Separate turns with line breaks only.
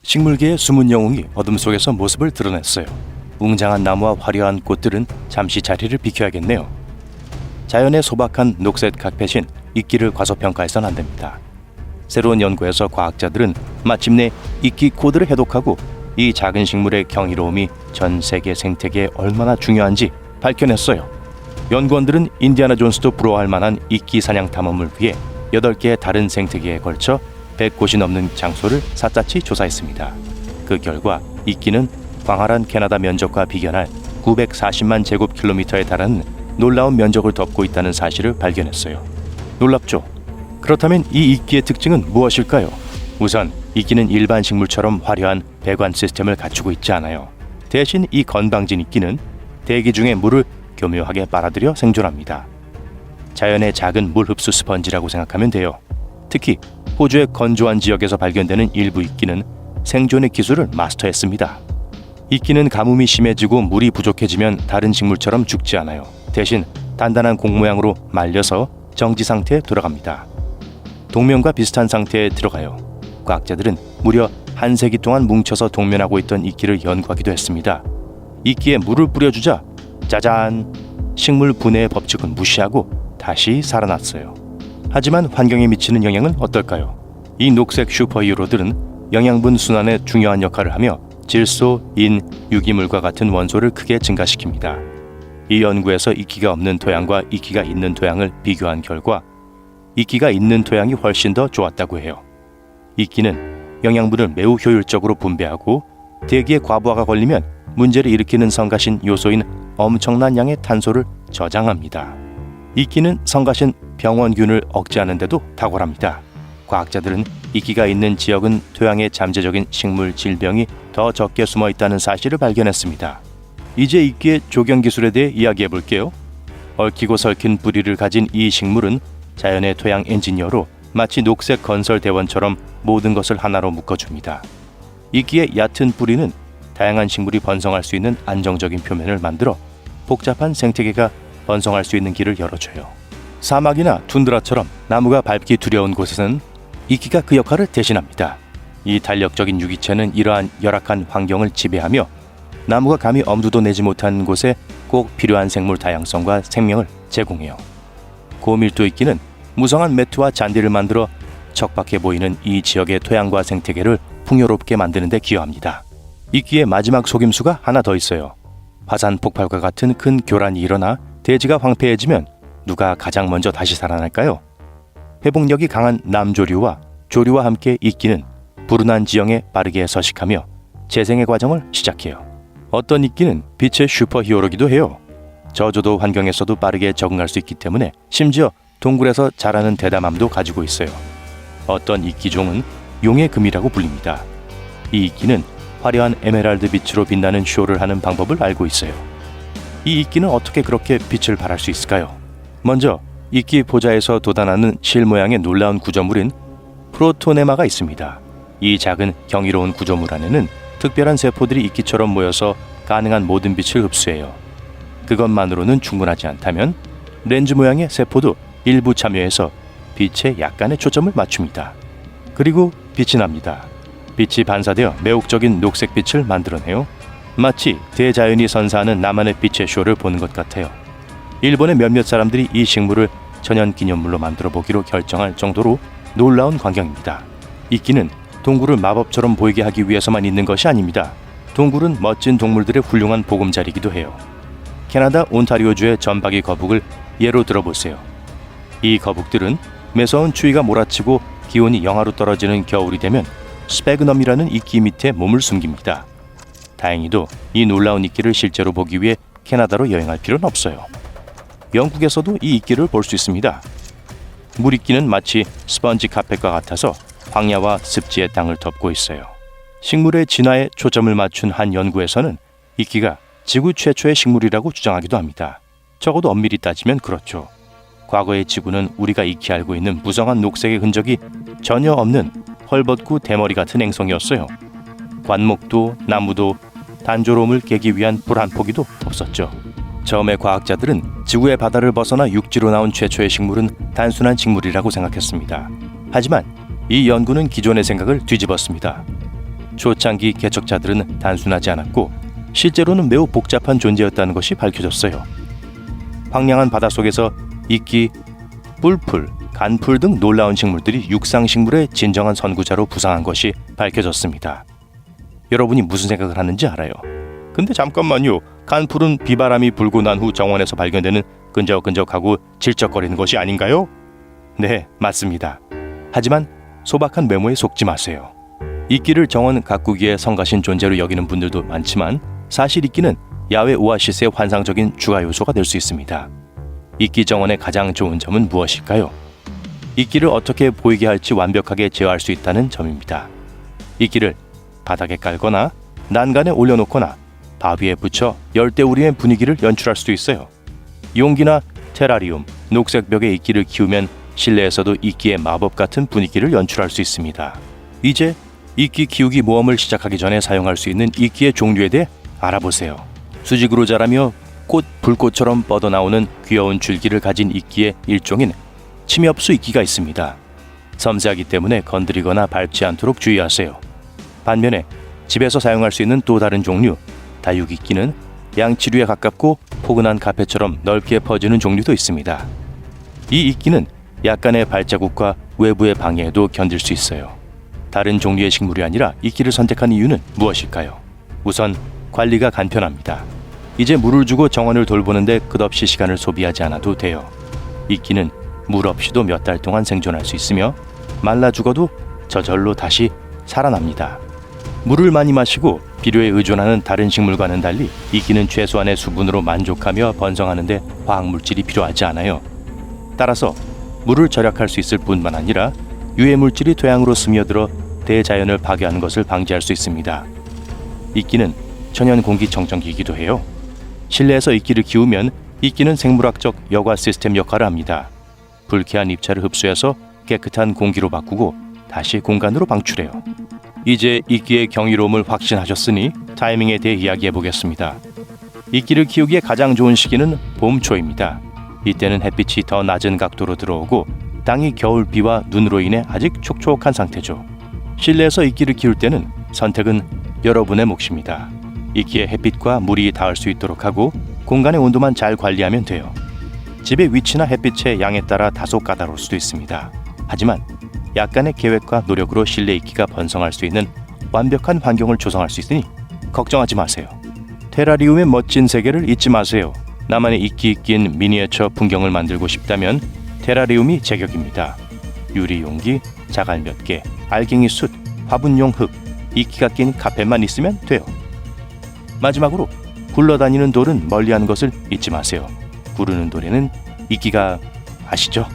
식물계의 숨은 영웅이 어둠 속에서 모습을 드러냈어요. 웅장한 나무와 화려한 꽃들은 잠시 자리를 비켜야겠네요. 자연의 소박한 녹색 카펫인 이끼를 과소평가해선 안 됩니다. 새로운 연구에서 과학자들은 마침내 이끼 코드를 해독하고 이 작은 식물의 경이로움이 전 세계 생태계에 얼마나 중요한지 밝혀냈어요. 연구원들은 인디아나 존스도 부러워할 만한 이끼 사냥 탐험을 위해 8개의 다른 생태계에 걸쳐 100곳이 넘는 장소를 샅샅이 조사했습니다. 그 결과 이끼는 광활한 캐나다 면적과 비견할 940만 제곱킬로미터에 달하는 놀라운 면적을 덮고 있다는 사실을 발견했어요. 놀랍죠? 그렇다면 이 이끼의 특징은 무엇일까요? 우선 이끼는 일반 식물처럼 화려한 배관 시스템을 갖추고 있지 않아요. 대신 이 건방진 이끼는 대기 중의 물을 교묘하게 빨아들여 생존합니다. 자연의 작은 물 흡수 스펀지라고 생각하면 돼요. 특히 호주의 건조한 지역에서 발견되는 일부 이끼는 생존의 기술을 마스터했습니다. 이끼는 가뭄이 심해지고 물이 부족해지면 다른 식물처럼 죽지 않아요. 대신 단단한 공 모양으로 말려서 정지 상태에 돌아갑니다. 동면과 비슷한 상태에 들어가요. 과학자들은 무려 한 세기 동안 뭉쳐서 동면하고 있던 이끼를 연구하기도 했습니다. 이끼에 물을 뿌려주자 짜잔! 식물 분해의 법칙은 무시하고 다시 살아났어요. 하지만 환경에 미치는 영향은 어떨까요? 이 녹색 슈퍼히어로들은 영양분 순환에 중요한 역할을 하며 질소, 인, 유기물과 같은 원소를 크게 증가시킵니다. 이 연구에서 이끼가 없는 토양과 이끼가 있는 토양을 비교한 결과 이끼가 있는 토양이 훨씬 더 좋았다고 해요. 이끼는 영양분을 매우 효율적으로 분배하고 대기의 과부하가 걸리면 문제를 일으키는 성가신 요소인 엄청난 양의 탄소를 저장합니다. 이끼는 성가신 병원균을 억제하는 데도 탁월합니다. 과학자들은 이끼가 있는 지역은 토양에 잠재적인 식물 질병이 더 적게 숨어 있다는 사실을 발견했습니다. 이제 이끼의 조경 기술에 대해 이야기해 볼게요. 얽히고 설킨 뿌리를 가진 이 식물은 자연의 토양 엔지니어로 마치 녹색 건설 대원처럼 모든 것을 하나로 묶어줍니다. 이끼의 얕은 뿌리는 다양한 식물이 번성할 수 있는 안정적인 표면을 만들어 복잡한 생태계가 번성할 수 있는 길을 열어줘요. 사막이나 툰드라처럼 나무가 밟기 두려운 곳에서는 이끼가 그 역할을 대신합니다. 이 달력적인 유기체는 이러한 열악한 환경을 지배하며 나무가 감히 엄두도 내지 못한 곳에 꼭 필요한 생물 다양성과 생명을 제공해요. 고밀도 이끼는 무성한 매트와 잔디를 만들어 척박해 보이는 이 지역의 토양과 생태계를 풍요롭게 만드는 데 기여합니다. 이끼의 마지막 속임수가 하나 더 있어요. 화산 폭발과 같은 큰 교란이 일어나 대지가 황폐해지면 누가 가장 먼저 다시 살아날까요? 회복력이 강한 남조류와 조류와 함께 이끼는 불운한 지형에 빠르게 서식하며 재생의 과정을 시작해요. 어떤 이끼는 빛의 슈퍼히어로기도 해요. 저조도 환경에서도 빠르게 적응할 수 있기 때문에 심지어 동굴에서 자라는 대담함도 가지고 있어요. 어떤 이끼종은 용의 금이라고 불립니다. 이 이끼는 화려한 에메랄드 빛으로 빛나는 쇼를 하는 방법을 알고 있어요. 이 이끼는 어떻게 그렇게 빛을 발할 수 있을까요? 먼저 이끼 보좌에서 돋아나는 실 모양의 놀라운 구조물인 프로토네마가 있습니다. 이 작은 경이로운 구조물 안에는 특별한 세포들이 이끼처럼 모여서 가능한 모든 빛을 흡수해요. 그것만으로는 충분하지 않다면 렌즈 모양의 세포도 일부 참여해서 빛에 약간의 초점을 맞춥니다. 그리고 빛이 납니다. 빛이 반사되어 매혹적인 녹색빛을 만들어내요. 마치 대자연이 선사하는 나만의 빛의 쇼를 보는 것 같아요. 일본의 몇몇 사람들이 이 식물을 천연기념물로 만들어 보기로 결정할 정도로 놀라운 광경입니다. 이끼는 동굴을 마법처럼 보이게 하기 위해서만 있는 것이 아닙니다. 동굴은 멋진 동물들의 훌륭한 보금자리이기도 해요. 캐나다 온타리오주의 점박이 거북을 예로 들어보세요. 이 거북들은 매서운 추위가 몰아치고 기온이 영하로 떨어지는 겨울이 되면 스페그넘이라는 이끼 밑에 몸을 숨깁니다. 다행히도 이 놀라운 이끼를 실제로 보기 위해 캐나다로 여행할 필요는 없어요. 영국에서도 이 이끼를 볼 수 있습니다. 물이끼는 마치 스펀지 카펫과 같아서 황야와 습지의 땅을 덮고 있어요. 식물의 진화에 초점을 맞춘 한 연구에서는 이끼가 지구 최초의 식물이라고 주장하기도 합니다. 적어도 엄밀히 따지면 그렇죠. 과거의 지구는 우리가 익히 알고 있는 무성한 녹색의 흔적이 전혀 없는 헐벗고 대머리 같은 행성이었어요. 관목도 나무도 단조로움을 깨기 위한 불 한 포기도 없었죠. 처음에 과학자들은 지구의 바다를 벗어나 육지로 나온 최초의 식물은 단순한 식물이라고 생각했습니다. 하지만 이 연구는 기존의 생각을 뒤집었습니다. 초창기 개척자들은 단순하지 않았고 실제로는 매우 복잡한 존재였다는 것이 밝혀졌어요. 황량한 바닷속에서 이끼, 뿔풀, 간풀 등 놀라운 식물들이 육상식물의 진정한 선구자로 부상한 것이 밝혀졌습니다. 여러분이 무슨 생각을 하는지 알아요. 근데 잠깐만요. 간풀은 비바람이 불고 난 후 정원에서 발견되는 끈적끈적하고 질적거리는 것이 아닌가요? 네, 맞습니다. 하지만 소박한 메모에 속지 마세요. 이끼를 정원 가꾸기에 성가신 존재로 여기는 분들도 많지만 사실 이끼는 야외 오아시스의 환상적인 주가 요소가 될 수 있습니다. 이끼 정원의 가장 좋은 점은 무엇일까요? 이끼를 어떻게 보이게 할지 완벽하게 제어할 수 있다는 점입니다. 이끼를 바닥에 깔거나 난간에 올려놓거나 바위에 붙여 열대우림의 분위기를 연출할 수도 있어요. 용기나 테라리움, 녹색 벽에 이끼를 키우면 실내에서도 이끼의 마법 같은 분위기를 연출할 수 있습니다. 이제 이끼 키우기 모험을 시작하기 전에 사용할 수 있는 이끼의 종류에 대해 알아보세요. 수직으로 자라며 불꽃처럼 뻗어나오는 귀여운 줄기를 가진 이끼의 일종인 침엽수 이끼가 있습니다. 섬세하기 때문에 건드리거나 밟지 않도록 주의하세요. 반면에 집에서 사용할 수 있는 또 다른 종류, 다육이끼는 양치류에 가깝고 포근한 카페처럼 넓게 퍼지는 종류도 있습니다. 이 이끼는 약간의 발자국과 외부의 방해에도 견딜 수 있어요. 다른 종류의 식물이 아니라 이끼를 선택한 이유는 무엇일까요? 우선 관리가 간편합니다. 이제 물을 주고 정원을 돌보는데 끝없이 시간을 소비하지 않아도 돼요. 이끼는 물 없이도 몇 달 동안 생존할 수 있으며 말라 죽어도 저절로 다시 살아납니다. 물을 많이 마시고 비료에 의존하는 다른 식물과는 달리 이끼는 최소한의 수분으로 만족하며 번성하는데 화학물질이 필요하지 않아요. 따라서 물을 절약할 수 있을 뿐만 아니라 유해물질이 토양으로 스며들어 대자연을 파괴하는 것을 방지할 수 있습니다. 이끼는 천연 공기청정기이기도 해요. 실내에서 이끼를 키우면 이끼는 생물학적 여과 시스템 역할을 합니다. 불쾌한 입자를 흡수해서 깨끗한 공기로 바꾸고 다시 공간으로 방출해요. 이제 이끼의 경이로움을 확신하셨으니 타이밍에 대해 이야기해 보겠습니다. 이끼를 키우기에 가장 좋은 시기는 봄 초입니다. 이때는 햇빛이 더 낮은 각도로 들어오고 땅이 겨울 비와 눈으로 인해 아직 촉촉한 상태죠. 실내에서 이끼를 키울 때는 선택은 여러분의 몫입니다. 이끼에 햇빛과 물이 닿을 수 있도록 하고 공간의 온도만 잘 관리하면 돼요. 집의 위치나 햇빛의 양에 따라 다소 까다로울 수도 있습니다. 하지만 약간의 계획과 노력으로 실내 이끼가 번성할 수 있는 완벽한 환경을 조성할 수 있으니 걱정하지 마세요. 테라리움의 멋진 세계를 잊지 마세요. 나만의 이끼 낀 미니어처 풍경을 만들고 싶다면 테라리움이 제격입니다. 유리 용기, 자갈 몇 개, 알갱이 숯, 화분용 흙, 이끼가 낀 카펫만 있으면 돼요. 마지막으로 굴러다니는 돌은 멀리하는 것을 잊지 마세요. 구르는 돌에는 이끼가 아시죠?